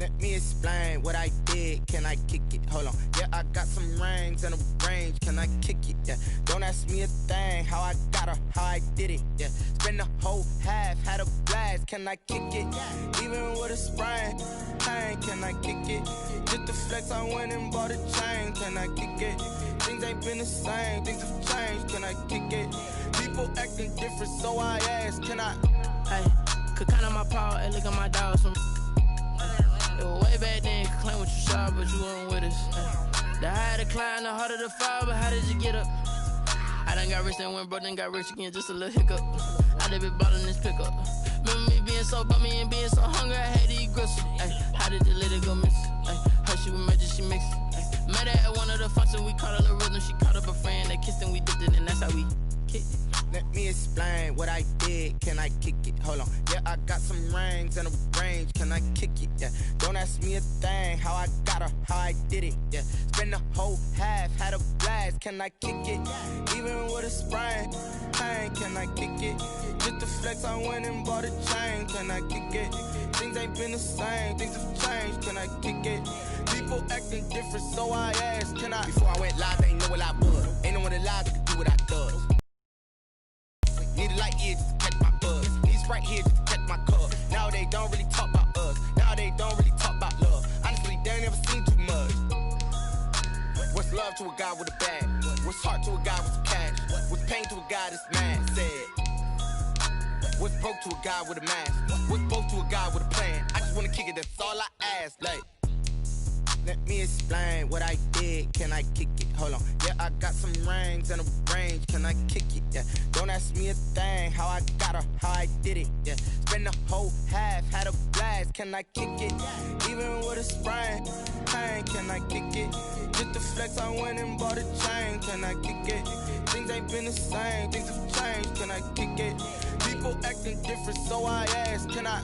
Let me explain what I did. Can I kick it? Hold on. Yeah, I got some rings and a range. Can I kick it? Yeah. Don't ask me a thing. How I got her, how I did it. Yeah. Spend the whole half, had a blast. Can I kick it? Even with a sprain, pain. Can I kick it? Just the flex, I went and bought a chain. Can I kick it? Things ain't been the same. Things have changed. Can I kick it? People acting different, so I ask. Can I? Hey, could count on my power and look at my dogs from. It was way back then, could claim what you saw, but you weren't with us. The higher the climb, the harder the fall, but how did you get up? I done got rich, then went broke, then got rich again, just a little hiccup. I done been ballin' this pickup. Remember me being so bummy and being so hungry, I had to eat gristle. How did you let it go miss? Her she was magic, she mixed. Met her at one of the functions, we caught her the rhythm, she caught up a friend, they kissed and we dipped it, and that's how we kicked it. Let me explain what I did. Can I kick it? Hold on. Yeah, I got some rings and a range. Can I kick it? Yeah. Don't ask me a thing. How I got her, how I did it. Yeah. Spend the whole half, had a blast. Can I kick it? Even with a sprain, pain. Can I kick it? Just the flex, I went and bought a chain. Can I kick it? Things ain't been the same. Things have changed. Can I kick it? People acting different, so I asked. Can I? Before I went live, they ain't know what I was. Ain't no one alive that could do what I does. Need a light here just to catch my buzz. Need Sprite here just to catch my cup. Now they don't really talk about us. Now they don't really talk about love. Honestly, they ain't never seen too much. What's love to a guy with a bag? What's heart to a guy with some cash? What's pain to a guy that's mad? Said. What's broke to a guy with a mask? What's broke to a guy with a plan? I just wanna kick it, that's all I ask. Like, let me explain what I did. Can I kick it? Hold on. Yeah, I got some rings and a range. Can I kick it? Yeah. Don't ask me a thing. How I got her, how I did it. Yeah. Spend the whole half, had a blast. Can I kick it? Even with a sprain, pain. Can I kick it? Just the flex, I went and bought a chain. Can I kick it? Things ain't been the same. Things have changed. Can I kick it? People acting different, so I ask. Can I?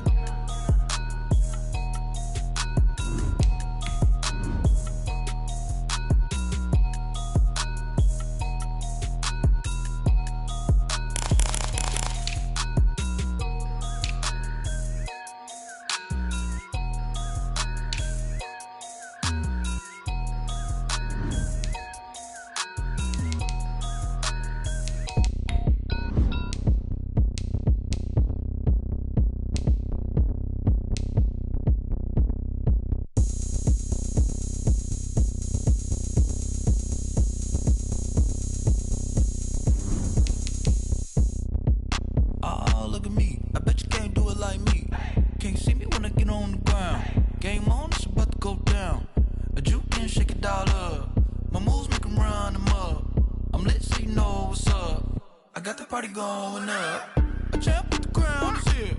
Going up, a champ with the crown is here.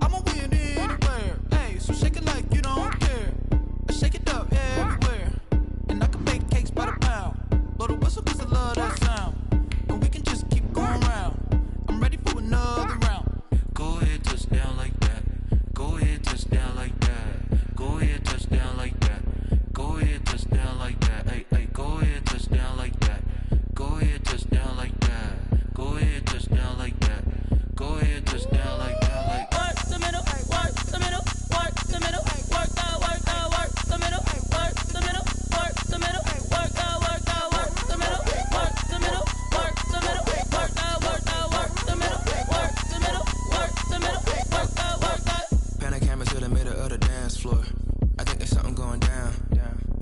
I'ma win anywhere. Hey, so shake it like you don't care. I shake it up everywhere, and I can make cakes by the pound. Blow the whistle 'cause I love that sound, and we can just keep going round. I'm ready for another round. Go ahead, touch down like that. Go ahead, touch down like that. Go ahead, touch down like that. Go ahead, touch down like that. Hey, hey, go ahead, touch down like that. Go ahead, touch down like that. Go ahead, touch down like that. Go ahead, touch down like that. Like work the middle, work the middle, work the middle, work the middle, work the middle, work the middle, work the middle, work the middle, work the middle, work the middle, work the middle, work the middle, work the. Pan a camera to the middle of the dance floor. I think there's something going down.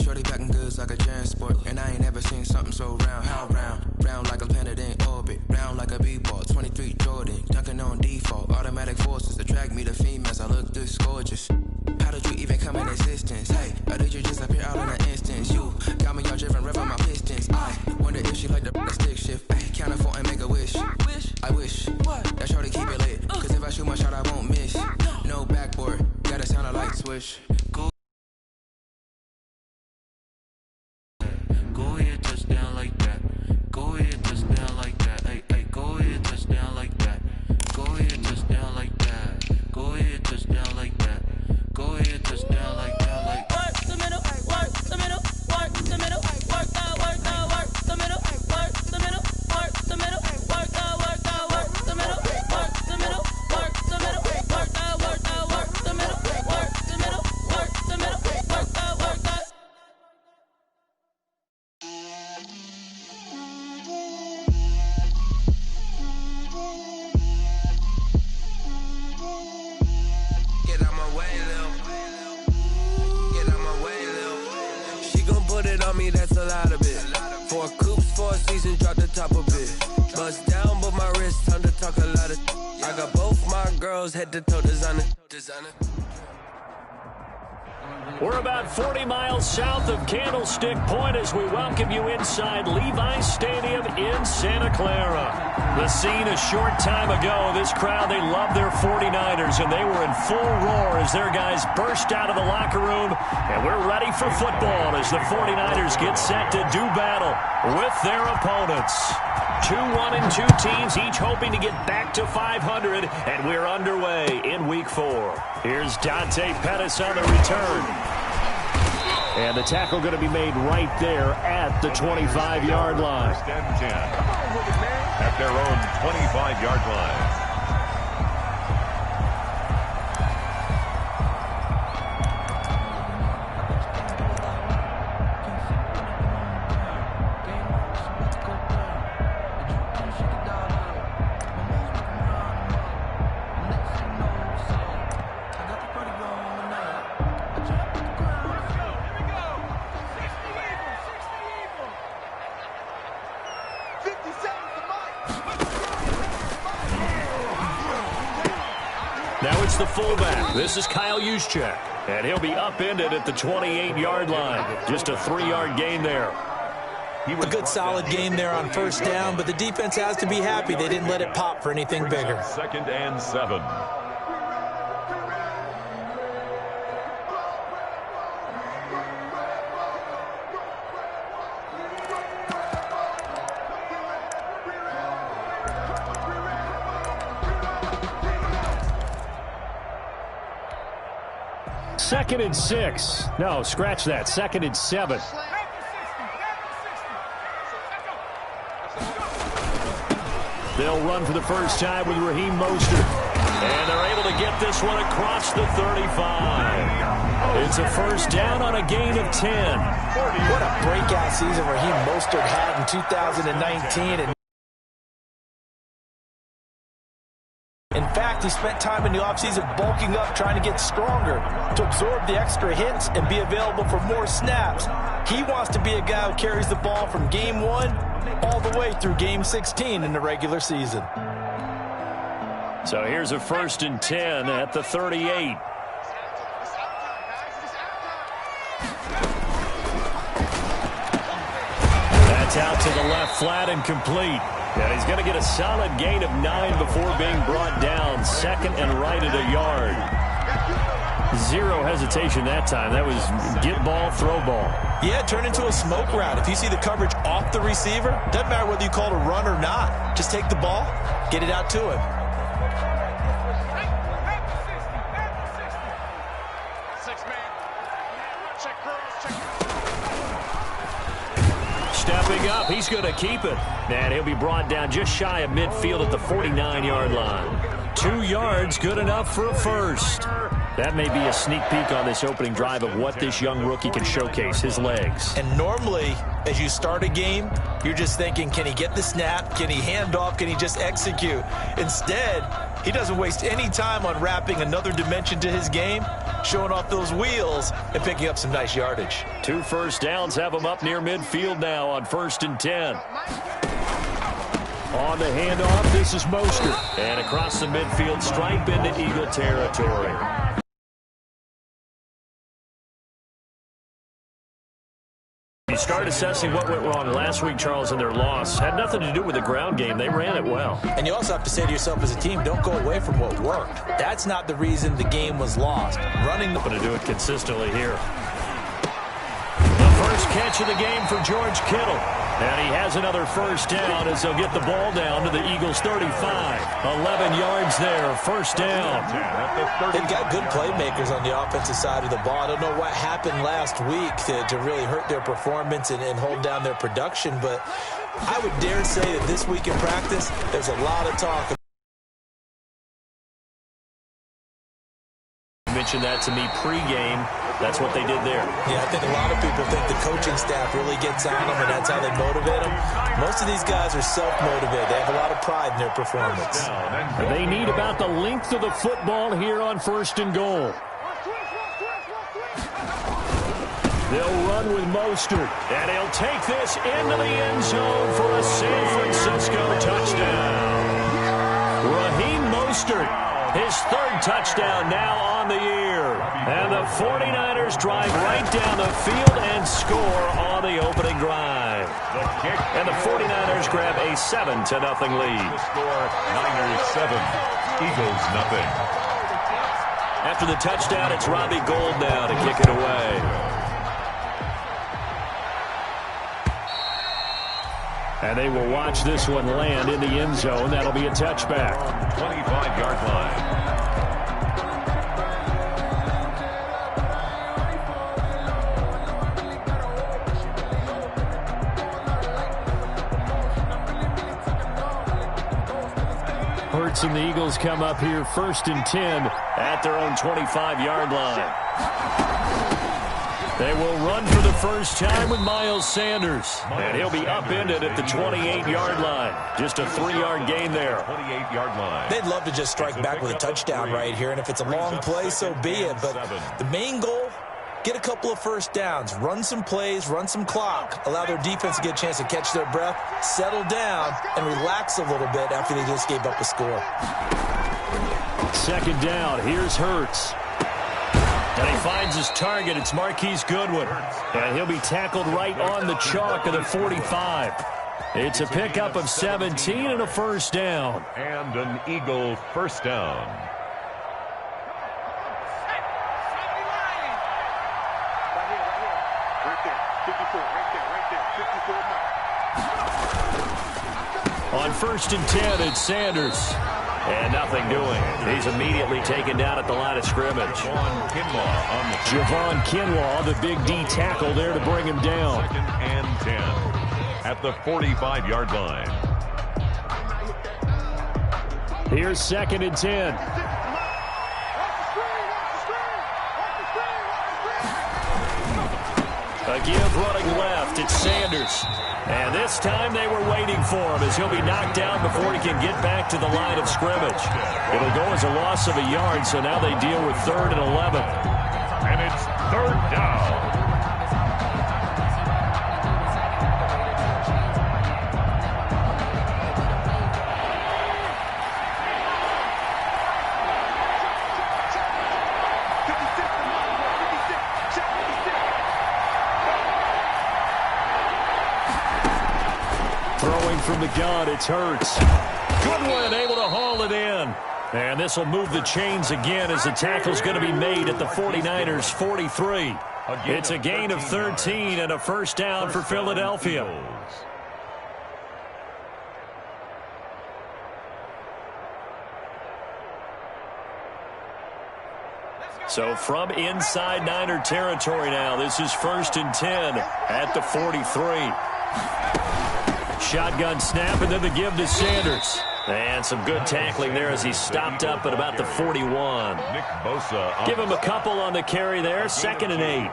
Shorty backing goods like a transport, and I ain't never seen something so round. How round? Round like a planet in orbit, round like a b-ball. 23 Jordan, dunking on default. Automatic forces attract me to females. I look this gorgeous. How did you even come in existence? Hey, or did you just appear out in an instance? You got me all driven, revving my pistons. I wonder if she like the stick shift. Hey, count a 4 and make a wish. I wish that shorty keep it lit, 'cause if I shoot my shot, I won't miss. No backboard, gotta sound a light switch. Go ahead, touch down like that. Go ahead, touch down like that. Hey, hey, go ahead, touch down like that. Go ahead, touch down like that. Go ahead, touch down like that. Go ahead, touch down like that. Like work the middle, work the middle, work the middle, work the middle, work the middle, work the middle, work the middle, work the middle, work the middle, work the middle, work the middle, work the middle, work the middle, work the middle, work the middle, on me, that's a lot of it. 4 coops, 4 seasons, drop the top of it. Bust down, but my wrist, time to talk a lot of. I got both my girls head to toe designer. We're about 40 miles south of Candlestick Point as we welcome you inside Levi's Stadium in Santa Clara. The scene a short time ago, this crowd, they love their 49ers, and they were in full roar as their guys burst out of the locker room. And we're ready for football as the 49ers get set to do battle with their opponents. 2-1-2 teams, each hoping to get back to 500, and we're underway in Week 4. Here's Dante Pettis on the return. And the tackle going to be made right there at the 25-yard line. First and 10 at their own 25-yard line. Now it's the fullback. This is Kyle Juszczyk, and he'll be upended at the 28-yard line. Just a 3-yard gain there. A good solid game there on first down, but the defense has to be happy they didn't let it pop for anything bigger. 2nd and 7. Second and 6. No, scratch that. 2nd and 7. They'll run for the first time with Raheem Mostert. And they're able to get this one across the 35. It's a first down on a gain of 10. What a breakout season Raheem Mostert had in 2019. And in fact, he spent time in the offseason bulking up, trying to get stronger, to absorb the extra hits and be available for more snaps. He wants to be a guy who carries the ball from game 1 all the way through game 16 in the regular season. So here's a 1st and 10 at the 38. That's out to the left flat and complete. And he's going to get a solid gain of 9 before being brought down. 2nd and right at a yard. Zero hesitation that time. That was get ball, throw ball. Yeah, turn into a smoke route. If you see the coverage off the receiver, doesn't matter whether you call it a run or not. Just take the ball, get it out to him. Stepping up, he's going to keep it. And he'll be brought down just shy of midfield at the 49-yard line. 2 yards, good enough for a first. That may be a sneak peek on this opening drive of what this young rookie can showcase, his legs. And normally, as you start a game, you're just thinking, can he get the snap? Can he hand off? Can he just execute? Instead, he doesn't waste any time on wrapping another dimension to his game, showing off those wheels and picking up some nice yardage. 2 first downs have him up near midfield now on 1st and 10. On the handoff, this is Mostert. And across the midfield stripe into Eagle territory. You start assessing what went wrong last week, Charles, in their loss. Had nothing to do with the ground game. They ran it well. And you also have to say to yourself as a team, don't go away from what worked. That's not the reason the game was lost. Running the... But to do it consistently here. The first catch of the game for George Kittle. And he has another first down as they'll get the ball down to the Eagles' 35. 11 yards there, first down. They've got good playmakers on the offensive side of the ball. I don't know what happened last week to really hurt their performance and hold down their production, but I would dare say that this week in practice, there's a lot of talk. You mentioned that to me pregame. That's what they did there. Yeah, I think a lot of people think the coaching staff really gets on them, and that's how they motivate them. Most of these guys are self-motivated. They have a lot of pride in their performance. They need about the length of the football here on 1st and goal. They'll run with Mostert, and he'll take this into the end zone for a San Francisco touchdown. Raheem Mostert, his third touchdown now on the year. And the 49ers drive right down the field and score on the opening drive. And the 49ers grab a 7-0 lead. The score, Niners 7, Eagles nothing. After the touchdown, it's Robbie Gould now to kick it away. And they will watch this one land in the end zone. That'll be a touchback. 25-yard line. Hurts and the Eagles come up here 1st and 10 at their own 25-yard line. They will run for the first time with Miles Sanders. And he'll be upended at the 28-yard line. Just a 3-yard gain there. 28-yard line. They'd love to just strike back with a touchdown right here, and if it's a long play, so be it. But the main goal, get a couple of first downs, run some plays, run some clock, allow their defense to get a chance to catch their breath, settle down, and relax a little bit after they just gave up a score. 2nd down. Here's Hurts. And he finds his target. It's Marquise Goodwin. And he'll be tackled right on the chalk of the 45. It's a pickup of 17 and a first down. And an Eagle first down. On 1st and 10, it's Sanders. And nothing doing. He's immediately taken down at the line of scrimmage. Javon Kinlaw, the big D tackle there to bring him down. 2nd and 10 at the 45-yard line. Here's 2nd and 10. A give running left. It's Sanders. And this time they were waiting for him as he'll be knocked down before he can get back to the line of scrimmage. It'll go as a loss of a yard, so now they deal with 3rd and 11. And it's 3rd down. Throwing from the gun, it's Hurts. Goodwin able to haul it in. And this will move the chains again as the tackle's going to be made at the 49ers' 43. It's a gain of 13 and a first down for Philadelphia. So from inside Niner territory now, this is 1st and 10 at the 43. Shotgun snap, and then the give to Sanders. And some good tackling there as he stopped up at about the 41. Nick Bosa. Give him a couple on the carry there. 2nd and 8.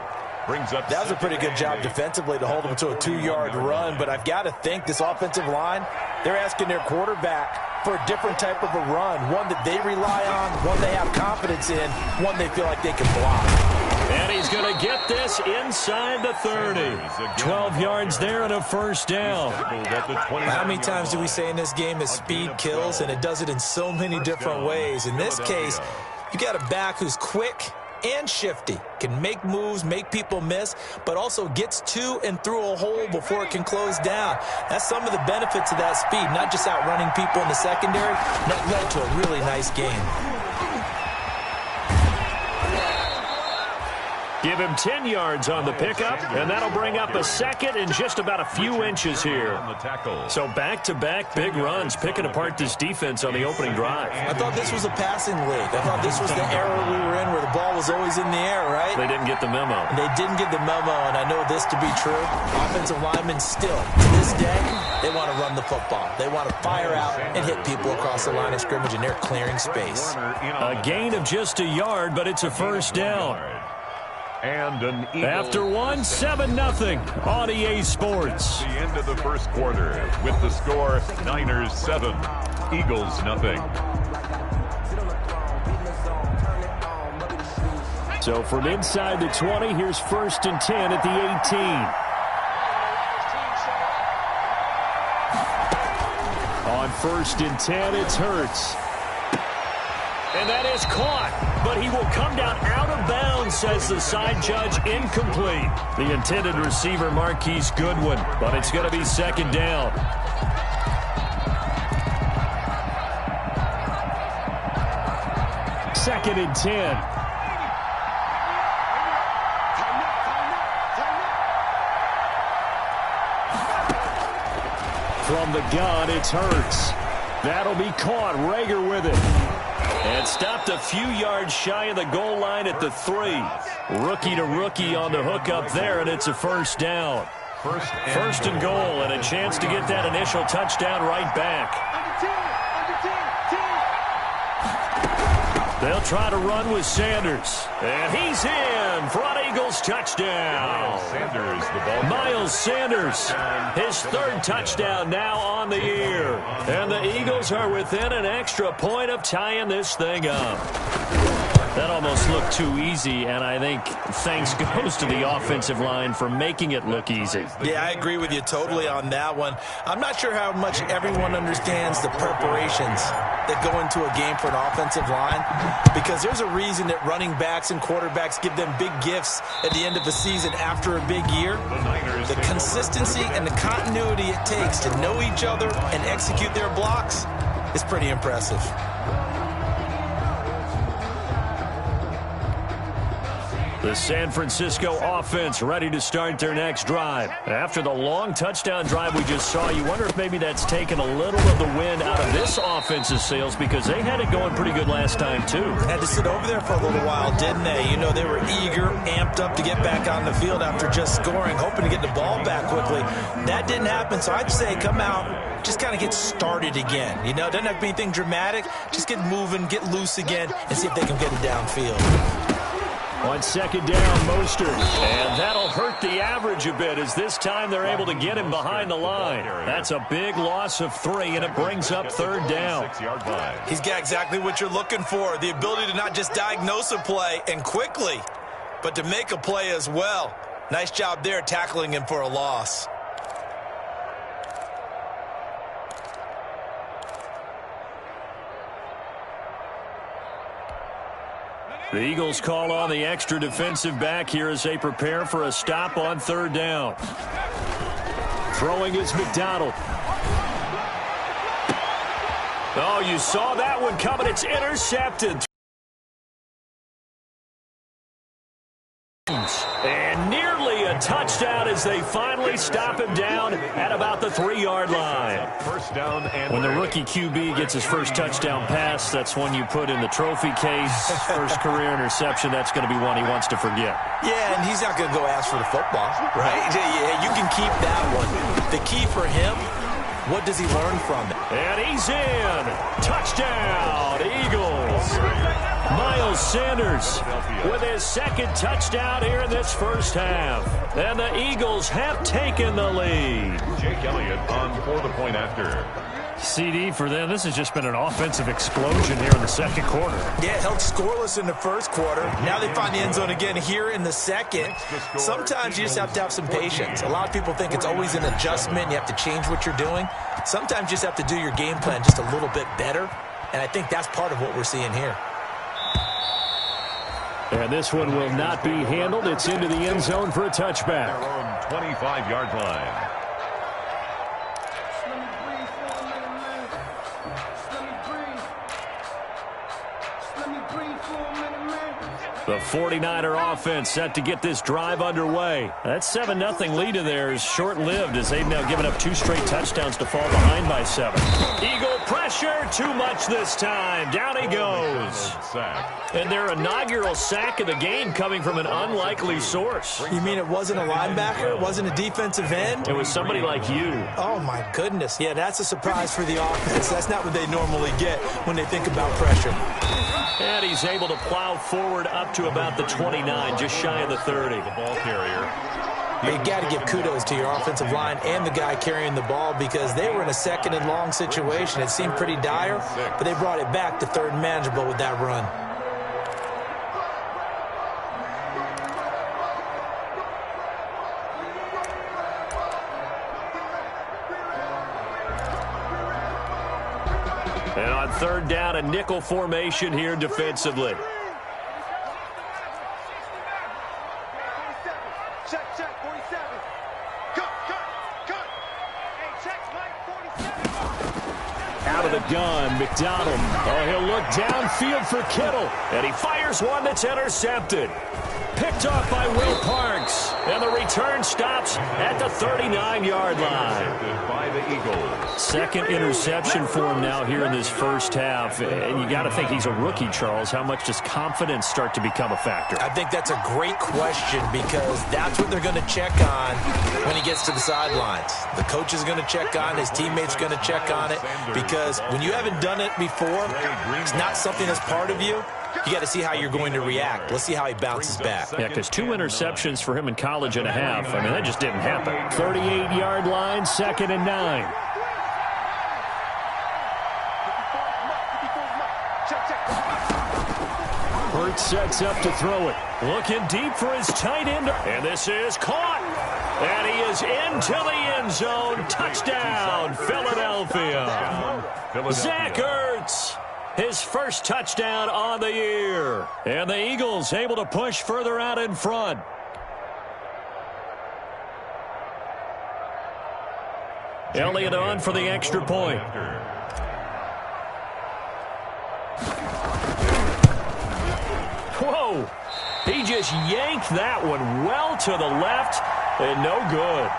That was a pretty good job defensively to hold him to a 2-yard run, but I've got to think this offensive line, they're asking their quarterback for a different type of a run, one that they rely on, one they have confidence in, one they feel like they can block. And he's going to get this inside the 30. 12 yards there and a first down. How many times do we say in this game that speed kills, and it does it in so many different ways? In this case, you got a back who's quick and shifty, can make moves, make people miss, but also gets to and through a hole before it can close down. That's some of the benefits of that speed, not just outrunning people in the secondary. That led to a really nice game. Give him 10 yards on the pickup, and that'll bring up a second and just about a few inches here. So back-to-back big runs, picking apart this defense on the opening drive. I thought this was a passing league. I thought this was the era we were in where the ball was always in the air, right? They didn't get the memo. They didn't get the memo, and I know this to be true. Offensive linemen still, to this day, they want to run the football. They want to fire out and hit people across the line of scrimmage, and they're clearing space. A gain of just a yard, but it's a first down. And an Eagle. After 7-0 on EA Sports. The end of the first quarter with the score Niners 7, Eagles nothing. So from inside the 20, here's 1st and 10 at the 18. On 1st and 10, it's Hurts. And that is caught, but he will come down out of bounds, says the side judge, incomplete. The intended receiver, Marquise Goodwin, but it's going to be 2nd down. Second and 10. From the gun, it's Hurts. That'll be caught. Rager with it. And stopped a few yards shy of the goal line at the 3. Rookie to rookie on the hook up there, and it's a 1st down. First and goal, and a chance to get that initial touchdown right back. They'll try to run with Sanders. And he's in for an Eagles touchdown. Miles Sanders, his 3rd touchdown now on the year. And the Eagles are within an extra point of tying this thing up. That almost looked too easy, and I think thanks goes to the offensive line for making it look easy. Yeah, I agree with you totally on that one. I'm not sure how much everyone understands the preparations that go into a game for an offensive line, because there's a reason that running backs and quarterbacks give them big gifts at the end of the season after a big year. The consistency and the continuity it takes to know each other and execute their blocks is pretty impressive. The San Francisco offense ready to start their next drive. After the long touchdown drive we just saw, you wonder if maybe that's taken a little of the wind out of this offense's sails, because they had it going pretty good last time too. Had to sit over there for a little while, didn't they? You know, they were eager, amped up to get back on the field after just scoring, hoping to get the ball back quickly. That didn't happen, so I'd say come out, just kind of get started again. You know, it doesn't have to be anything dramatic. Just get moving, get loose again, and see if they can get it downfield. On 2nd down, Mostert. And that'll hurt the average a bit, as this time they're able to get him behind the line. That's a big loss of 3, and it brings up 3rd down. He's got exactly what you're looking for, the ability to not just diagnose a play and quickly, but to make a play as well. Nice job there tackling him for a loss. The Eagles call on the extra defensive back here as they prepare for a stop on 3rd down. Throwing is McDonald. Oh, you saw that one coming. It's intercepted. And nearly a touchdown as they finally stop him down at about the 3-yard line. When the rookie QB gets his first touchdown pass, that's one you put in the trophy case. First career interception, that's going to be one he wants to forget. Yeah, and he's not going to go ask for the football, right? Yeah, you can keep that one. The key for him, what does he learn from it? And he's in. Touchdown, Eagles. Miles Sanders with his 2nd touchdown here in this first half. And the Eagles have taken the lead. Jake Elliott on for the point after. CD for them, this has just been an offensive explosion here in the 2nd quarter. Yeah, held scoreless in the 1st quarter. Now they find the end zone again here in the 2nd. Sometimes you just have to have some patience. A lot of people think it's always an adjustment. You have to change what you're doing. Sometimes you just have to do your game plan just a little bit better. And I think that's part of what we're seeing here. And this one will not be handled. It's into the end zone for a touchback. 25-yard line. The 49er offense set to get this drive underway. That 7-0 lead of theirs short-lived as they've now given up 2 straight touchdowns to fall behind by 7. Eagle pressure, too much this time. Down he goes. And their inaugural sack of the game coming from an unlikely source. You mean it wasn't a linebacker? It wasn't a defensive end? It was somebody like you. Oh, my goodness. Yeah, that's a surprise for the offense. That's not what they normally get when they think about pressure. And he's able to plow forward up to about the 29, just shy of the 30. The ball carrier. You got to give kudos to your offensive line and the guy carrying the ball, because they were in a 2nd and long situation. It seemed pretty dire, but they brought it back to 3rd and manageable with that run. On third down, a nickel formation here defensively. Check, 47. Cut. Hey, check, Mike, 47. Out of the gun, McDonald. Oh, he'll look downfield for Kittle. And he fires one that's intercepted. Picked off by Will Parks. And the return stops at the 39-yard line. By the Eagles. Second interception for him now here in this first half. And you got to think he's a rookie, Charles. How much does confidence start to become a factor? I think that's a great question because that's what they're going to check on when he gets to the sidelines. The coach is going to check on, his teammates going to check on it, because when you haven't done it before, it's not something that's part of you. You got to see how you're going to react. Let's see how he bounces back. Yeah, because 2 interceptions for him in college and a half. I mean, that just didn't happen. 38-yard line, 2nd and 9. Hurts sets up to throw it. Looking deep for his tight end. And this is caught. And he is into the end zone. Touchdown, Philadelphia. Zach Ertz. His first touchdown on the year. And the Eagles able to push further out in front. Elliott on for the extra point. Whoa. He just yanked that one well to the left and no good.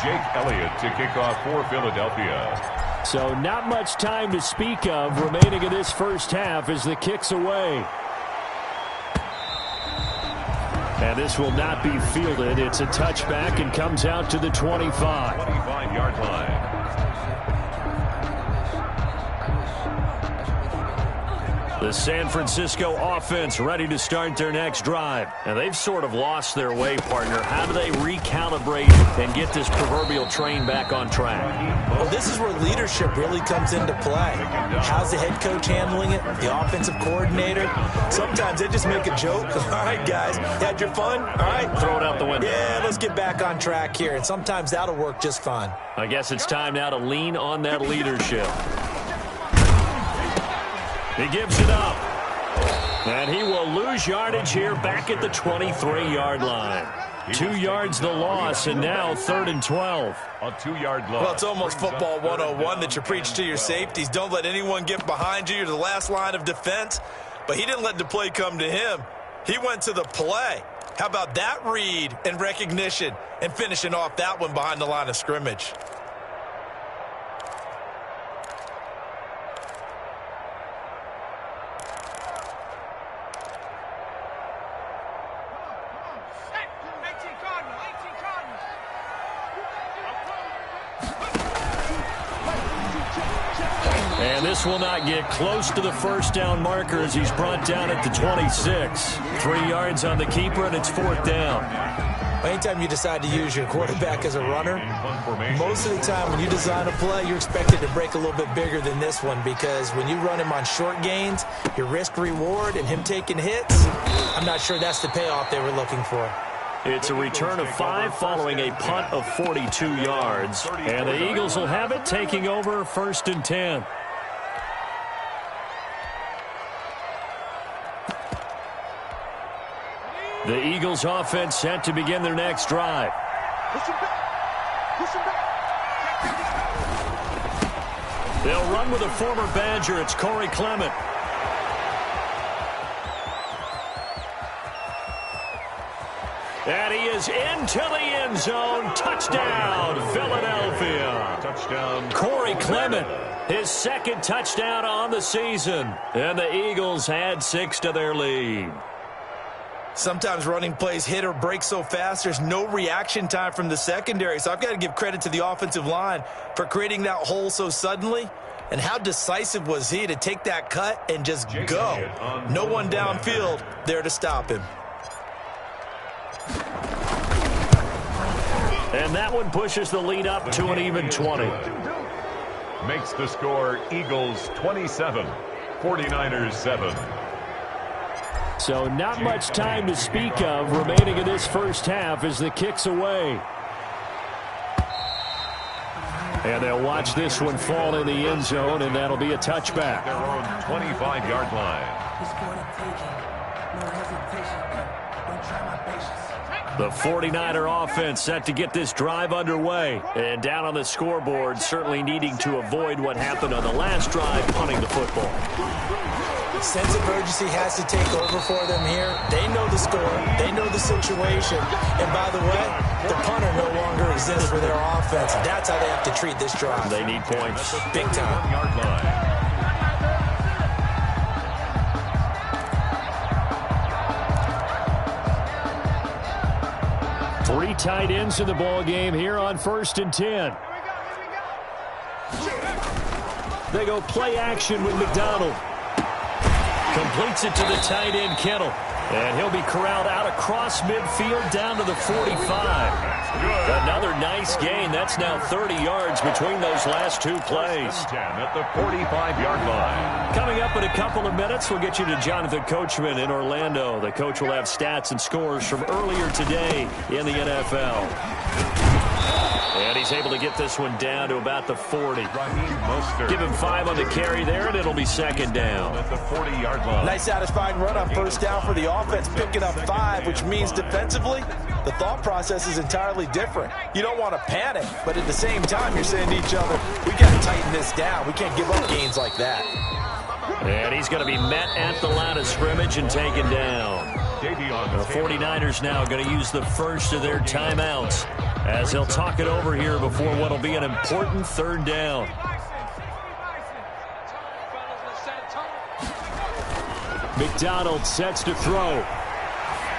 Jake Elliott to kick off for Philadelphia. So not much time to speak of remaining in this first half as the kick's away. And this will not be fielded. It's a touchback and comes out to the 25. 25-yard line. The San Francisco offense ready to start their next drive. And they've sort of lost their way, partner. How do they recalibrate and get this proverbial train back on track? Well, this is where leadership really comes into play. How's the head coach handling it? The offensive coordinator? Sometimes they just make a joke. All right, guys, had your fun? All right. Throw it out the window. Yeah, let's get back on track here. And sometimes that'll work just fine. I guess it's time now to lean on that leadership. He gives it up. And he will lose yardage here back at the 23-yard line. 2 yards the loss, and now 3rd and 12. A 2-yard loss. Well, it's almost football 101 that you preach to your safeties. Don't let anyone get behind you. You're the last line of defense. But he didn't let the play come to him. He went to the play. How about that read and recognition and finishing off that one behind the line of scrimmage? And this will not get close to the first down marker as he's brought down at the 26. 3 yards on the keeper, and it's 4th down. Anytime you decide to use your quarterback as a runner, most of the time when you design a play, you're expected to break a little bit bigger than this one, because when you run him on short gains, your risk-reward and him taking hits, I'm not sure that's the payoff they were looking for. It's a return of 5 following a punt of 42 yards. And the Eagles will have it, taking over 1st and 10. The Eagles offense set to begin their next drive. They'll run with a former Badger. It's Corey Clement. And he is into the end zone. Touchdown, Philadelphia. Touchdown. Corey Clement, his 2nd touchdown on the season. And the Eagles add 6 to their lead. Sometimes running plays hit or break so fast, there's no reaction time from the secondary. So I've got to give credit to the offensive line for creating that hole so suddenly. And how decisive was he to take that cut and just go? No one downfield there to stop him. And that one pushes the lead up to an even 20. Makes the score Eagles 27, 49ers 7. So not much time to speak of remaining in this first half as the kick's away. And they'll watch this one fall in the end zone, and that'll be a touchback. Their own 25-yard line. The 49er offense set to get this drive underway. And down on the scoreboard, certainly needing to avoid what happened on the last drive, punting the football. Sense of urgency has to take over for them here. They know the score. They know the situation. And by the way, the punter no longer exists for their offense. That's how they have to treat this drive. They need points. Big time. 1-yard line. Three tight ends in the ball game here on 1st and 10. They go play action with McDonald. Completes it to the tight end, Kittle. And he'll be corralled out across midfield down to the 45. Another nice gain. That's now 30 yards between those last two plays. 10 at the 45-yard line. Coming up in a couple of minutes, we'll get you to Jonathan Coachman in Orlando. The coach will have stats and scores from earlier today in the NFL. And he's able to get this one down to about the 40. Give him 5 on the carry there, and it'll be second down. At the 40-yard line. Nice satisfying run on first down for the offense, picking up 5, which means defensively, the thought process is entirely different. You don't want to panic, but at the same time, you're saying to each other, we got to tighten this down. We can't give up gains like that. And he's going to be met at the line of scrimmage and taken down. The 49ers now going to use the first of their timeouts as he'll talk it over here before what will be an important third down. McDonald sets to throw.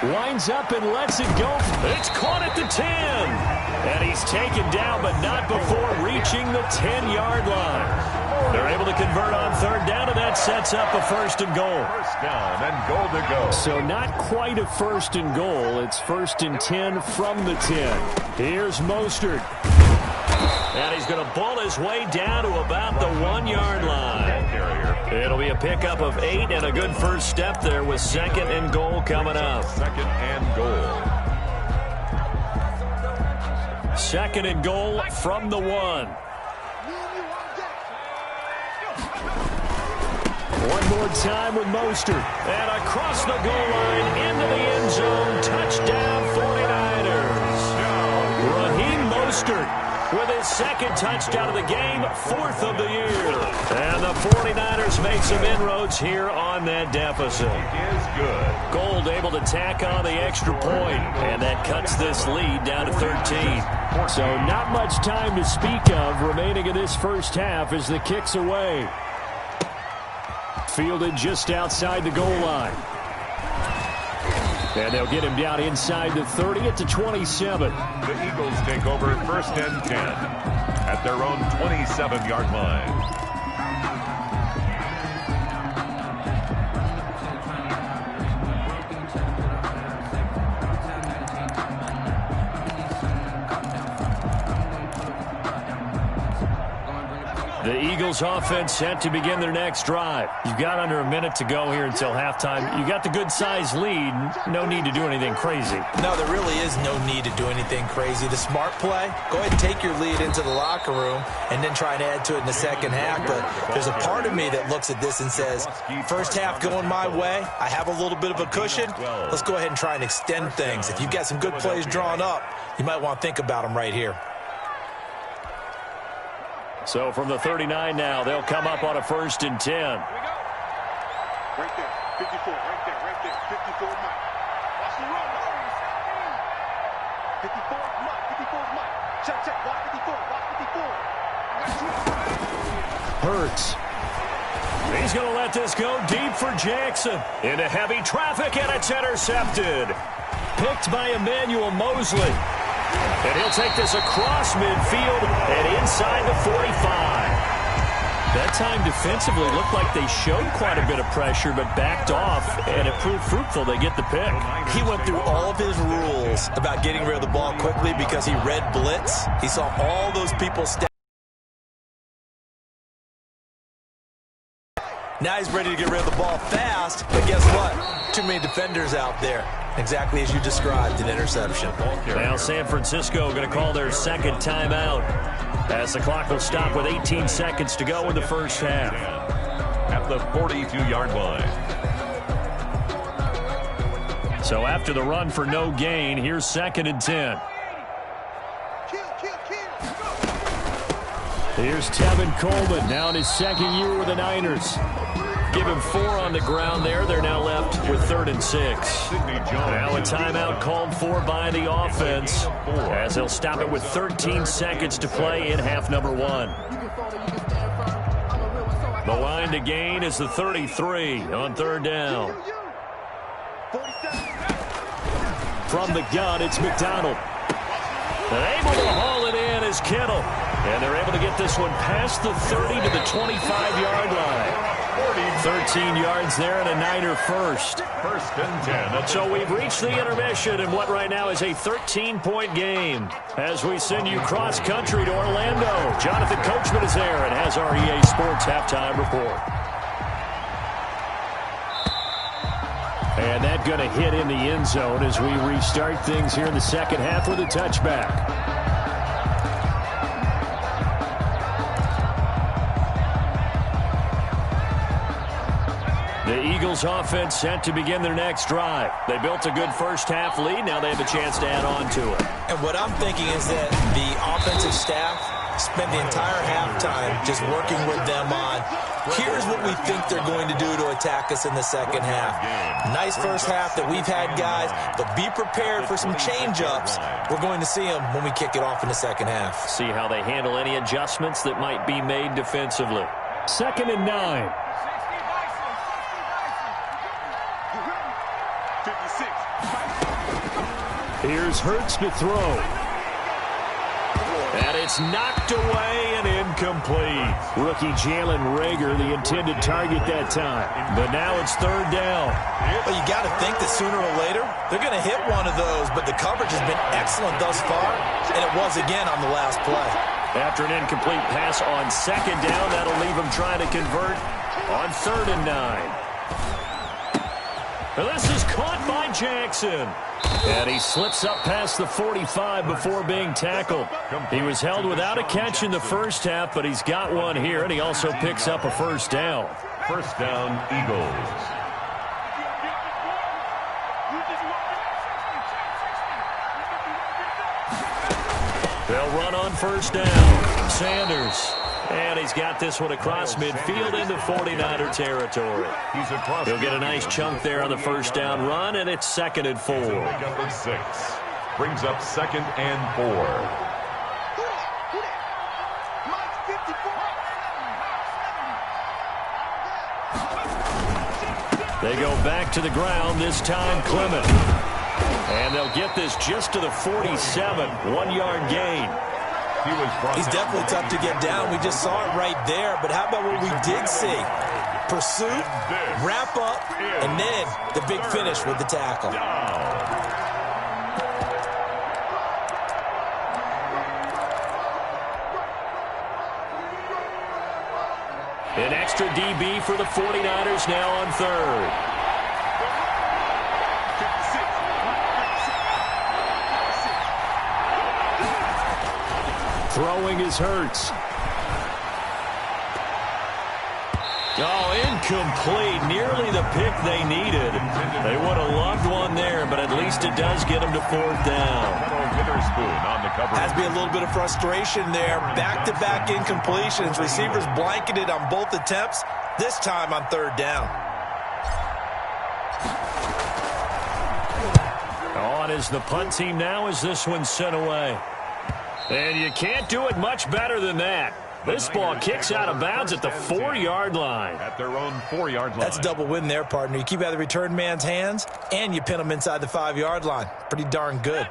Winds up and lets it go. It's caught at the 10. And he's taken down, but not before reaching the 10-yard line. They're able to convert on third down, and that sets up a 1st and goal. First down and goal to go. So not quite a 1st and goal. It's 1st and 10 from the 10. Here's Mostert. And he's going to ball his way down to about the 1-yard line. It'll be a pickup of 8 and a good first step there with 2nd and goal coming up. 2nd and goal. 2nd and goal from the 1. One more time with Mostert. And across the goal line into the end zone. Touchdown 49ers. Raheem Mostert with his 2nd touchdown of the game, 4th of the year. And the 49ers make some inroads here on that deficit. It is good. Gold able to tack on the extra point, and that cuts this lead down to 13. So not much time to speak of remaining in this first half as the kick's away. Fielded just outside the goal line. And they'll get him down inside the 30 at the 27. The Eagles take over 1st and 10 at their own 27-yard line. The Eagles offense set to begin their next drive. You've got under a minute to go here until halftime. You got the good-sized lead. No need to do anything crazy. No, there really is no need to do anything crazy. The smart play, go ahead and take your lead into the locker room and then try and add to it in the second half. But there's a part of me that looks at this and says, first half going my way, I have a little bit of a cushion. Let's go ahead and try and extend things. If you've got some good plays drawn up, you might want to think about them right here. So from the 39 now, they'll come up on a 1st and 10. Right there, 54, right there, 54 Mike. Watch the run, 54 Mike, check, watch 54. Hurts. He's going to let this go deep for Jackson. Into heavy traffic, and it's intercepted. Picked by Emmanuel Mosley. And he'll take this across midfield and inside the 45. That time defensively looked like they showed quite a bit of pressure but backed off, and it proved fruitful. They get the pick. He went through all of his rules about getting rid of the ball quickly because he read blitz. He saw all those people step. Now he's ready to get rid of the ball fast, but guess what? Too many defenders out there. Exactly as you described, an interception. Now San Francisco going to call their 2nd timeout. as the clock will stop with 18 seconds to go in the first half. At the 42-yard line. So after the run for no gain, here's 2nd and 10. Here's Tevin Coleman, now in his 2nd year with the Niners. Give him 4 on the ground there. They're now left with 3rd and 6. Now a timeout called for by the offense, as they'll stop it with 13 seconds to play in half number 1. The line to gain is the 33 on 3rd down. From the gun, it's McDonald. And able to haul it in is Kittle. And they're able to get this one past the 30 to the 25-yard line. 13 yards there and a Niner first. 1st and 10. So we've reached the intermission in what right now is a 13-point game. As we send you cross-country to Orlando, Jonathan Coachman is there and has our EA Sports halftime report. And that going to hit in the end zone as we restart things here in the second half with a touchback. The Eagles offense set to begin their next drive. They built a good first half lead. Now they have a chance to add on to it. And what I'm thinking is that the offensive staff spent the entire halftime just working with them on, here's what we think they're going to do to attack us in the second half. Nice first half that we've had, guys, but be prepared for some change-ups. We're going to see them when we kick it off in the second half. See how they handle any adjustments that might be made defensively. 2nd and 9. Here's Hurts to throw. And it's knocked away and incomplete. Rookie Jalen Reagor, the intended target that time. But now it's 3rd down. Well, you got to think that sooner or later, they're going to hit one of those, but the coverage has been excellent thus far, and it was again on the last play. After an incomplete pass on 2nd down, that'll leave them trying to convert on 3rd and 9. Well, this is caught by Jackson. And he slips up past the 45 before being tackled. He was held without a catch in the first half, but he's got one here, and he also picks up a 1st down. 1st down, Eagles. They'll run on 1st down. Sanders. And he's got this one across midfield into 49er territory. He'll get a nice chunk there on the 1st down run, and it's 2nd and 4. Number 6 brings up 2nd and 4. They go back to the ground, this time Clement. And they'll get this just to the 47, 1-yard gain. He's definitely tough to get down. We just saw it right there. But how about what we did see? Pursuit, wrap up, and then the big finish with the tackle. An extra DB for the 49ers now on 3rd. Throwing is Hurts. Oh, incomplete. Nearly the pick they needed. They would have loved one there, but at least it does get them to 4th down. Has to be a little bit of frustration there. Back-to-back incompletions. Receivers blanketed on both attempts. This time on 3rd down. On is the punt team now as this one's sent away. And you can't do it much better than that. This ball kicks out of bounds at the 4-yard line. At their own 4-yard line. That's a double win there, partner. You keep out of the return man's hands, and you pin him inside the 5-yard line. Pretty darn good.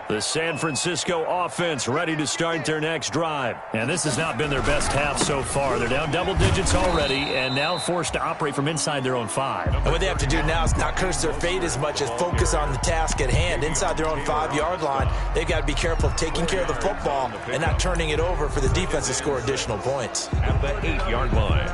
The San Francisco offense ready to start their next drive. And this has not been their best half so far. They're down double digits already and now forced to operate from inside their own 5. And what they have to do now is not curse their fate as much as focus on the task at hand. Inside their own 5-yard line, they've got to be careful of taking care of the football and not turning it over for the defense to score additional points. At the 8-yard line.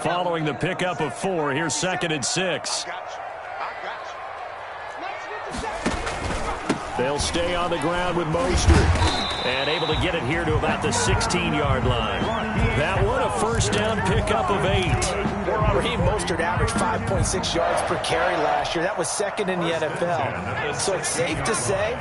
following the pickup of 4. Here's 2nd and 6. They'll stay on the ground with Mostert. And able to get it here to about the 16-yard line. That one a first down pickup of 8. Raheem Mostert averaged 5.6 yards per carry last year. That was 2nd in the NFL. So it's safe to say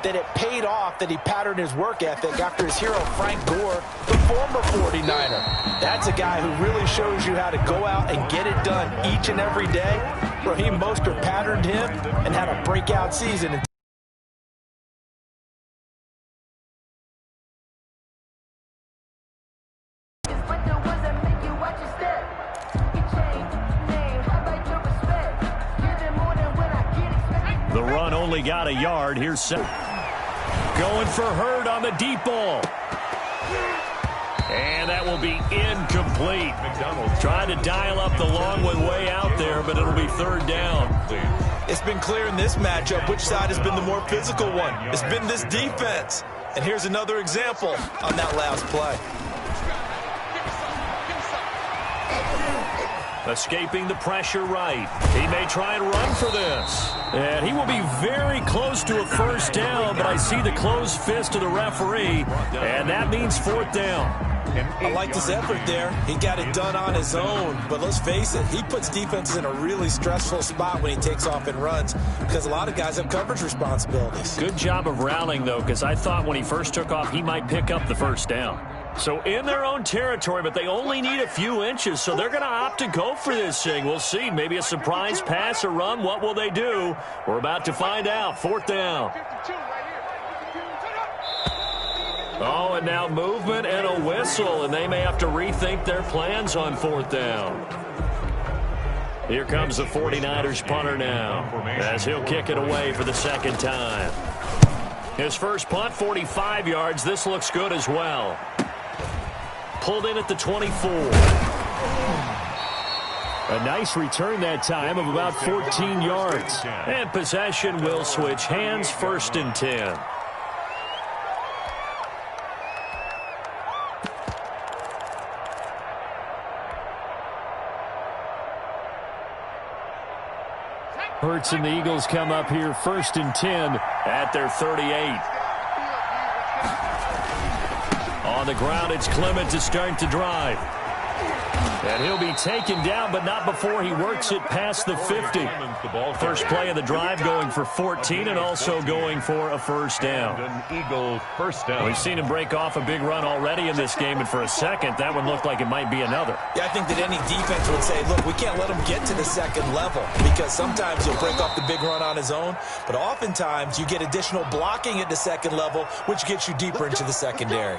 that it paid off that he patterned his work ethic after his hero Frank Gore, the former 49er. That's a guy who really shows you how to go out and get it done each and every day. Raheem Mostert patterned him and had a breakout season. The run only got a yard. Here's going for Hurd on the deep ball. And that will be incomplete. Trying to dial up the long one way out there, but it'll be 3rd down. It's been clear in this matchup which side has been the more physical one. It's been this defense. And here's another example on that last play. Escaping the pressure right. He may try and run for this. And he will be very close to a first down, but I see the closed fist of the referee, and that means 4th down. I like this effort there. He got it done on his own, but let's face it, he puts defenses in a really stressful spot when he takes off and runs because a lot of guys have coverage responsibilities. Good job of rallying, though, because I thought when he first took off, he might pick up the first down. So in their own territory, but they only need a few inches, so they're going to opt to go for this thing. We'll see. Maybe a surprise pass or run. What will they do? We're about to find out. 4th down. Oh, and now movement and a whistle, and they may have to rethink their plans on 4th down. Here comes the 49ers punter now, as he'll kick it away for the 2nd time. His first punt, 45 yards. This looks good as well. Pulled in at the 24. A nice return that time of about 14 yards. And possession will switch hands, 1st and 10. Hurts and the Eagles come up here 1st and 10 at their 38. On the ground, it's Clement to start the drive. And he'll be taken down, but not before he works it past the 50. First play of the drive going for 14 and also going for a first down. Eagle first down. We've seen him break off a big run already in this game, and for a second, that one looked like it might be another. Yeah, I think that any defense would say, look, we can't let him get to the 2nd level because sometimes he'll break off the big run on his own, but oftentimes you get additional blocking at the 2nd level, which gets you deeper into the secondary.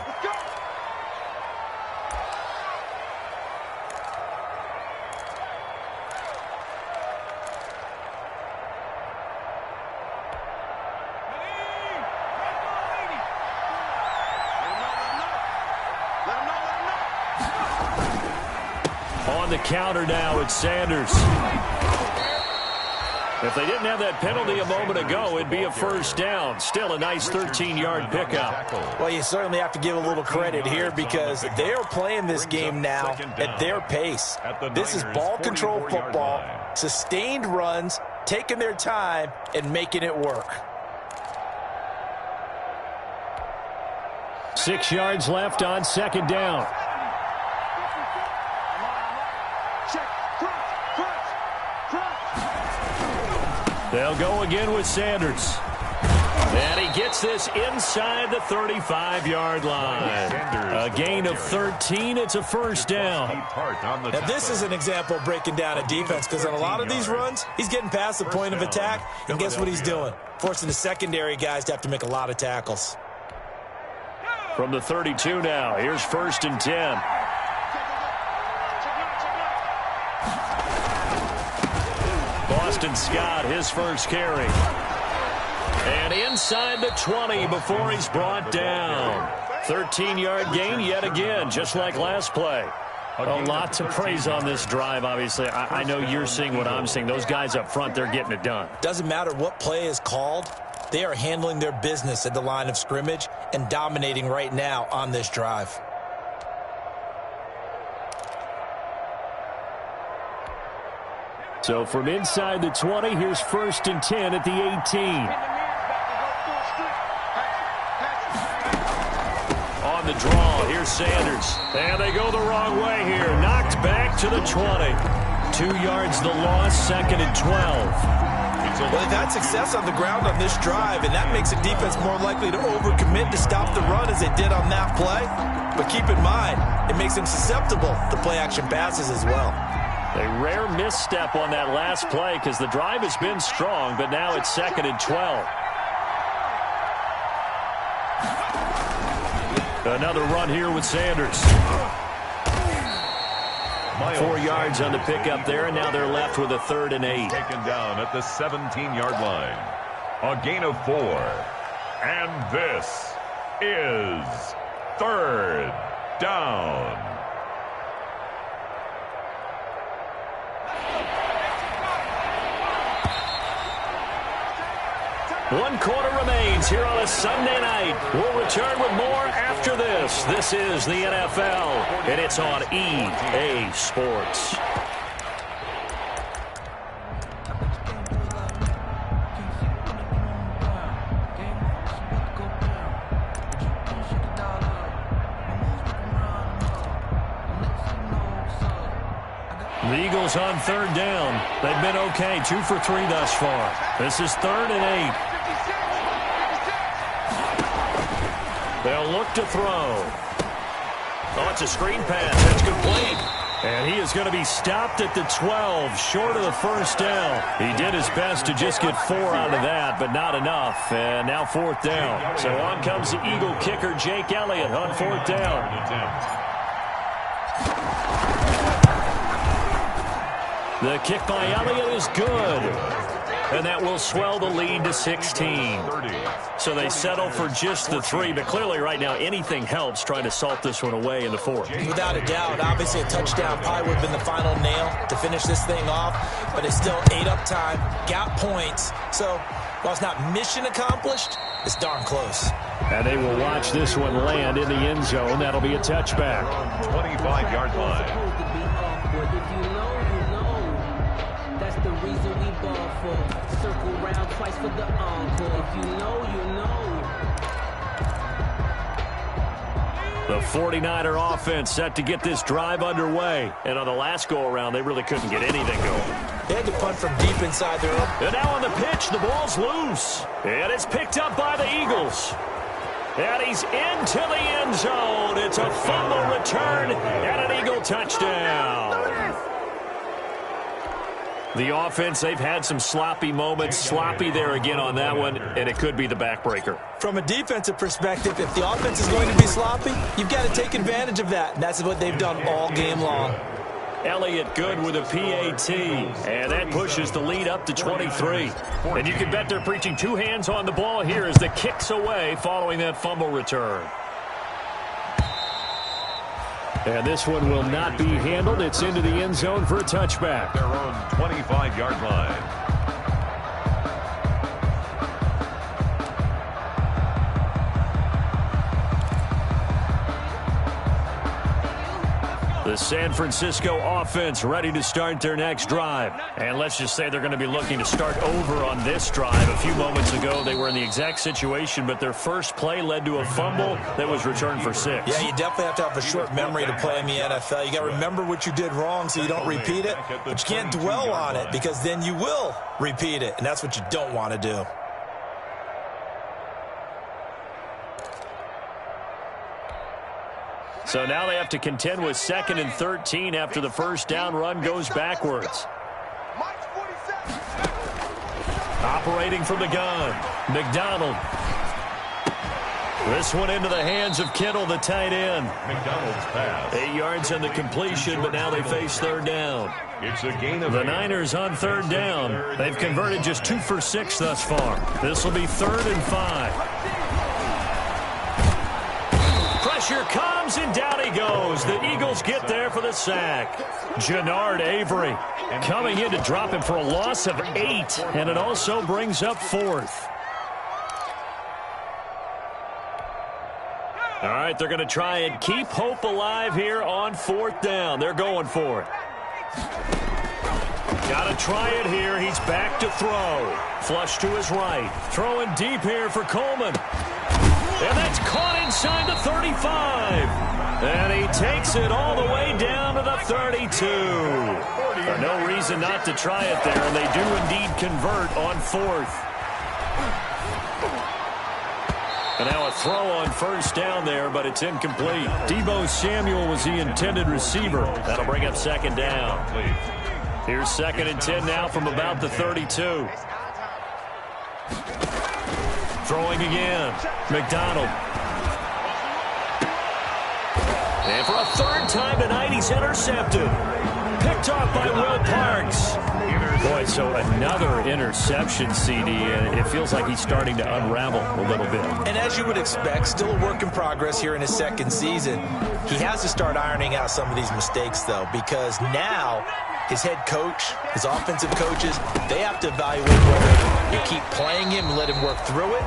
On the counter now, it's Sanders. If they didn't have that penalty a moment ago, it'd be a first down. Still a nice 13-yard pickup. Well, you certainly have to give a little credit here because they are playing this game now at their pace. This is ball control football, sustained runs, taking their time, and making it work. 6 yards left on 2nd down. They'll go again with Sanders. And he gets this inside the 35-yard line. A gain of 13. It's a first down. Now, this is an example of breaking down a defense because on a lot of these runs, he's getting past the point of attack, and guess what he's doing? Forcing the secondary guys to have to make a lot of tackles. From the 32 now, here's 1st and 10. Boston Scott, his first carry. And inside the 20 before he's brought down. 13-yard gain yet again, just like last play. A lot to praise on this drive, obviously. I know you're seeing what I'm seeing. Those guys up front, they're getting it done. Doesn't matter what play is called. They are handling their business at the line of scrimmage and dominating right now on this drive. So from inside the 20, here's 1st and 10 at the 18. On the draw, here's Sanders. And they go the wrong way here. Knocked back to the 20. 2 yards the loss, 2nd and 12. Well, they've had success on the ground on this drive, and that makes a defense more likely to overcommit to stop the run as they did on that play. But keep in mind, it makes them susceptible to play-action passes as well. A rare misstep on that last play because the drive has been strong, but now it's 2nd and 12. Another run here with Sanders. 4 yards on the pickup there, and now they're left with a 3rd and 8. Taken down at the 17-yard line. A gain of 4. And this is 3rd down. One quarter remains here on a Sunday night. We'll return with more after this. This is the NFL, and it's on EA Sports. The Eagles on 3rd down. They've been okay, 2 for 3 thus far. This is 3rd and 8. They'll look to throw. Oh, it's a screen pass. That's complete. And he is going to be stopped at the 12, short of the 1st down. He did his best to just get 4 out of that, but not enough. And now 4th down. So on comes the Eagle kicker, Jake Elliott, on 4th down. The kick by Elliott is good. And that will swell the lead to 16. So they settle for just the 3, but clearly right now anything helps trying to salt this one away in the 4th. Without a doubt, obviously a touchdown probably would have been the final nail to finish this thing off, but it's still ate up time, got points. So while it's not mission accomplished, it's darn close. And they will watch this one land in the end zone. That'll be a touchback. 25-yard line. That's the reason we ball for. Circle round twice for the encore. If you know, you know. The 49er offense set to get this drive underway. And on the last go-around, they really couldn't get anything going. They had to punt from deep inside their own. And now on the pitch, the ball's loose. And it's picked up by the Eagles. And he's into the end zone. It's a fumble return and an Eagle touchdown. The offense, they've had some sloppy moments. Sloppy there again on that one, and it could be the backbreaker. From a defensive perspective, if the offense is going to be sloppy, you've got to take advantage of that. And that's what they've done all game long. Elliott good with a PAT, and that pushes the lead up to 23. And you can bet they're preaching 2 hands on the ball here as the kick's away following that fumble return. And this one will not be handled. It's into the end zone for a touchback. Their own 25-yard line. The San Francisco offense ready to start their next drive. And let's just say they're going to be looking to start over on this drive. A few moments ago, they were in the exact situation, but their first play led to a fumble that was returned for 6. Yeah, you definitely have to have a short memory to play in the NFL. You got to remember what you did wrong so you don't repeat it, but you can't dwell on it because then you will repeat it, and that's what you don't want to do. So now they have to contend with 2nd and 13 after the 1st down run goes backwards. Operating from the gun, McDonald. This one into the hands of Kittle, the tight end. McDonald's pass. 8 yards on the completion, but now they face 3rd down. It's a gain of The Niners on 3rd down. They've converted just 2 for 6 thus far. This will be 3rd and 5. Pressure comes, and down he goes. The Eagles get there for the sack. Jannard Avery coming in to drop him for a loss of 8, and it also brings up 4th. All right, they're going to try and keep hope alive here on 4th down. They're going for it. Gotta try it here. He's back to throw. Flush to his right. Throwing deep here for Coleman. And that's caught inside the 35. And he takes it all the way down to the 32. No reason not to try it there, and they do indeed convert on fourth. And now a throw on first down there, but it's incomplete. Deebo Samuel was the intended receiver. That'll bring up second down. Here's 2nd and 10 now from about the 32. Throwing again. McDonald. And for a third time tonight, he's intercepted. Picked off by Will Parks. Boy, so another interception, CD, and it feels like he's starting to unravel a little bit. And as you would expect, still a work in progress here in his second season. He has to start ironing out some of these mistakes, though, because now his head coach, his offensive coaches, they have to evaluate whether you keep playing him and let him work through it,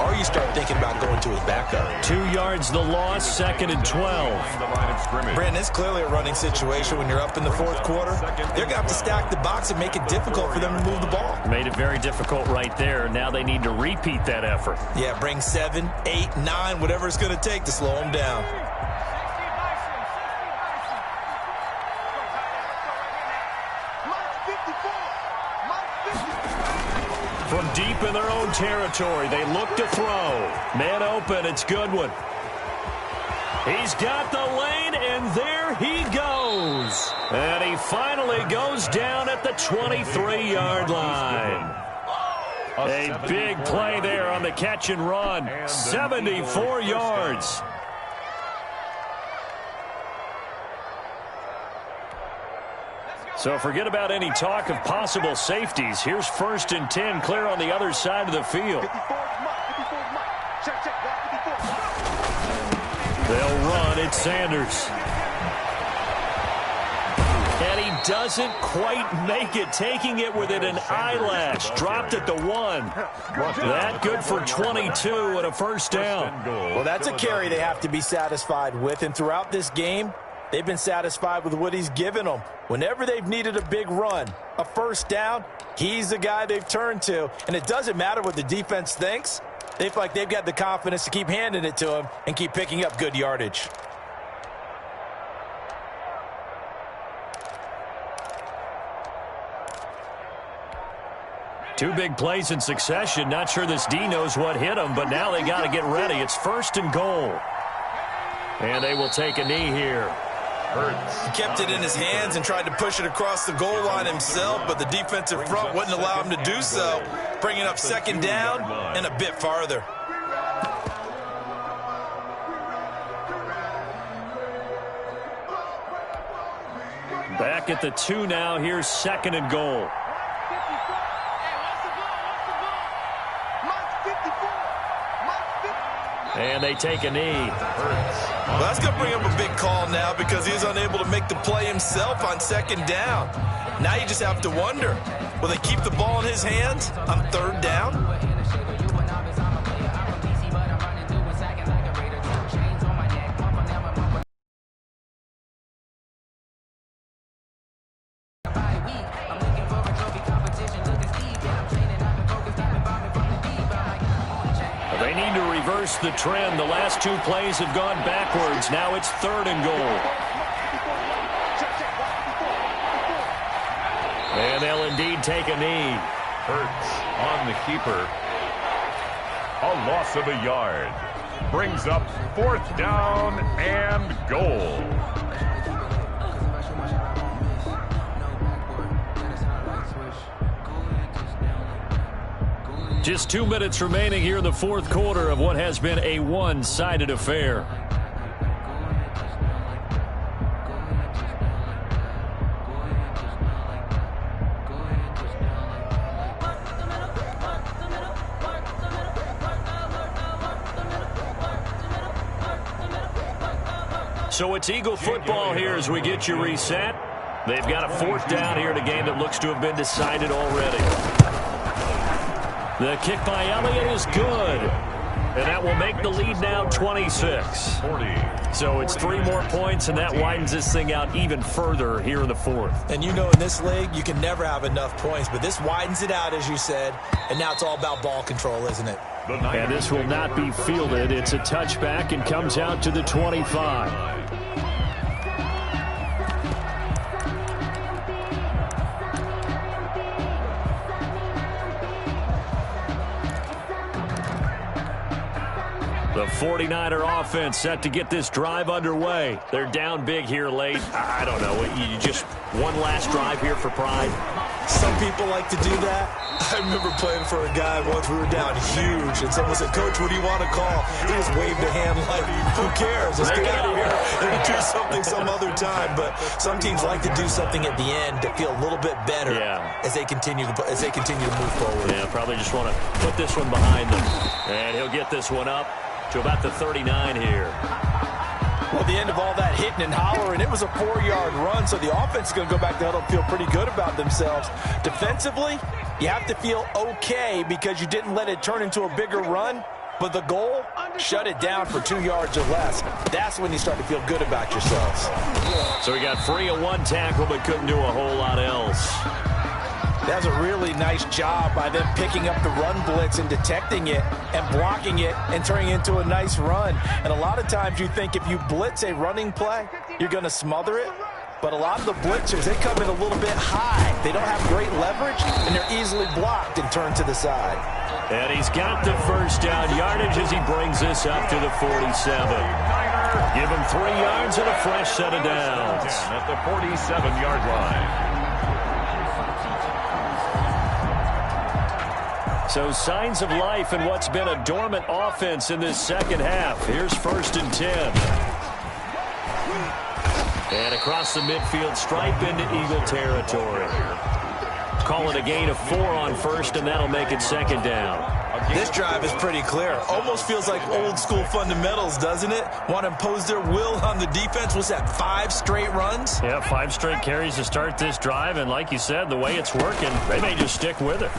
or you start thinking about going to his backup. 2 yards the loss, 2nd and 12. Brandon, it's clearly a running situation when you're up in the fourth quarter. They're going to have to stack the box and make it difficult for them to move the ball. Made it very difficult right there. Now they need to repeat that effort. Yeah, bring 7, 8, 9, whatever it's going to take to slow them down. From deep in their own territory, they look to throw. Man open, it's Goodwin. He's got the lane, and there he goes. And he finally goes down at the 23-yard line. A big play there on the catch and run. 74 yards. So forget about any talk of possible safeties. Here's 1st and 10, clear on the other side of the field. They'll run. It's Sanders. And he doesn't quite make it, taking it within an eyelash. Dropped at the 1. That good for 22 and a first down. Well, that's a carry they have to be satisfied with. And throughout this game, they've been satisfied with what he's given them. Whenever they've needed a big run, a first down, he's the guy they've turned to. And it doesn't matter what the defense thinks. They feel like they've got the confidence to keep handing it to him and keep picking up good yardage. Two big plays in succession. Not sure this D knows what hit him, but now they got to get ready. It's 1st and goal. And they will take a knee here. He kept it in his hands and tried to push it across the goal line himself, but the defensive front wouldn't allow him to do so, bringing up 2nd down and a bit farther. Back at the 2 now. Here's 2nd and goal. And they take a knee. Well, that's going to bring up a big call now because he's unable to make the play himself on 2nd down. Now you just have to wonder, will they keep the ball in his hands on 3rd down? They need to reverse the trend. The last 2 plays have gone backwards. Now it's 3rd and goal. And they'll indeed take a knee. Hurts on the keeper. A loss of a yard. Brings up 4th down and goal. Just 2 minutes remaining here in the fourth quarter of what has been a one-sided affair. So it's Eagle football here as we get you reset. They've got a 4th down here in a game that looks to have been decided already. The kick by Elliott is good. And that will make the lead now 26. 40. So it's 3 more points, and that widens this thing out even further here in the fourth. And you know, in this league, you can never have enough points, but this widens it out, as you said, and now it's all about ball control, isn't it? And this will not be fielded. It's a touchback and comes out to the 25. The 49er offense set to get this drive underway. They're down big here late. I don't know. You just one last drive here for pride. Some people like to do that. I remember playing for a guy once. We were down huge, and someone said, "Coach, what do you want to call?" He just waved a hand like, "Who cares? Let's get out of here and do something some other time." But some teams like to do something at the end to feel a little bit better as they continue to move forward. Yeah, probably just want to put this one behind them, and he'll get this one up to about the 39 here. Well, the end of all that hitting and hollering, it was a 4-yard run, so the offense is going to go back to huddle and feel pretty good about themselves. Defensively, you have to feel okay because you didn't let it turn into a bigger run, but the goal, shut it down for 2 yards or less. That's when you start to feel good about yourselves. So we got free of one tackle, but couldn't do a whole lot else. That was a really nice job by them picking up the run blitz and detecting it and blocking it and turning it into a nice run. And a lot of times you think if you blitz a running play, you're going to smother it. But a lot of the blitzers, they come in a little bit high. They don't have great leverage, and they're easily blocked and turned to the side. And he's got the first down yardage as he brings this up to the 47. Give him 3 yards and a fresh set of downs. At the 47-yard line. So signs of life in what's been a dormant offense in this second half. Here's 1st and 10. And across the midfield stripe into Eagle territory. Call it a gain of 4 on first, and that'll make it 2nd down. This drive is pretty clear. Almost feels like old school fundamentals, doesn't it? Want to impose their will on the defense. What's that, 5 straight runs? Yeah, 5 straight carries to start this drive, and like you said, the way it's working, they may just stick with it.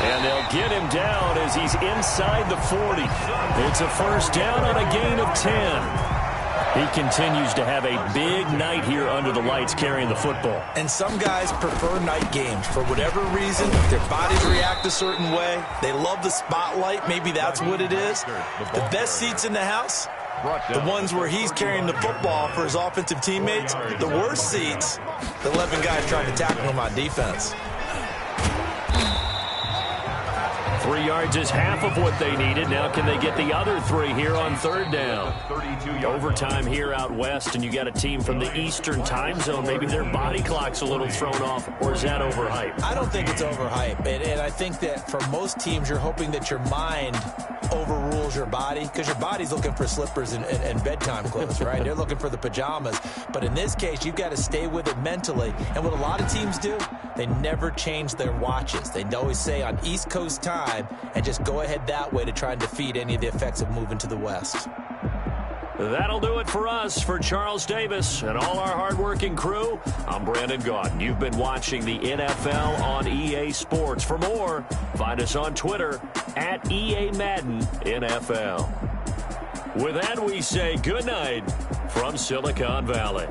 And they'll get him down as he's inside the 40. It's a first down on a gain of 10. He continues to have a big night here under the lights carrying the football. And some guys prefer night games. For whatever reason, their bodies react a certain way. They love the spotlight. Maybe that's what it is. The best seats in the house, the ones where he's carrying the football for his offensive teammates. The worst seats, the 11 guys trying to tackle him on defense. 3 yards is half of what they needed. Now can they get the other 3 here on 3rd down? Overtime here out west, and you got a team from the Eastern time zone. Maybe their body clock's a little thrown off, or is that overhyped? I don't think it's overhyped, and I think that for most teams, you're hoping that your mind overrules your body, because your body's looking for slippers and bedtime clothes, right? They're looking for the pajamas. But in this case, you've got to stay with it mentally. And what a lot of teams do, they never change their watches. They always say on East Coast time, and just go ahead that way to try and defeat any of the effects of moving to the west. That'll do it for us. For Charles Davis and all our hardworking crew, I'm Brandon Gaudin. You've been watching the NFL on EA Sports. For more, find us on Twitter at EA Madden NFL. With that, we say good night from Silicon Valley.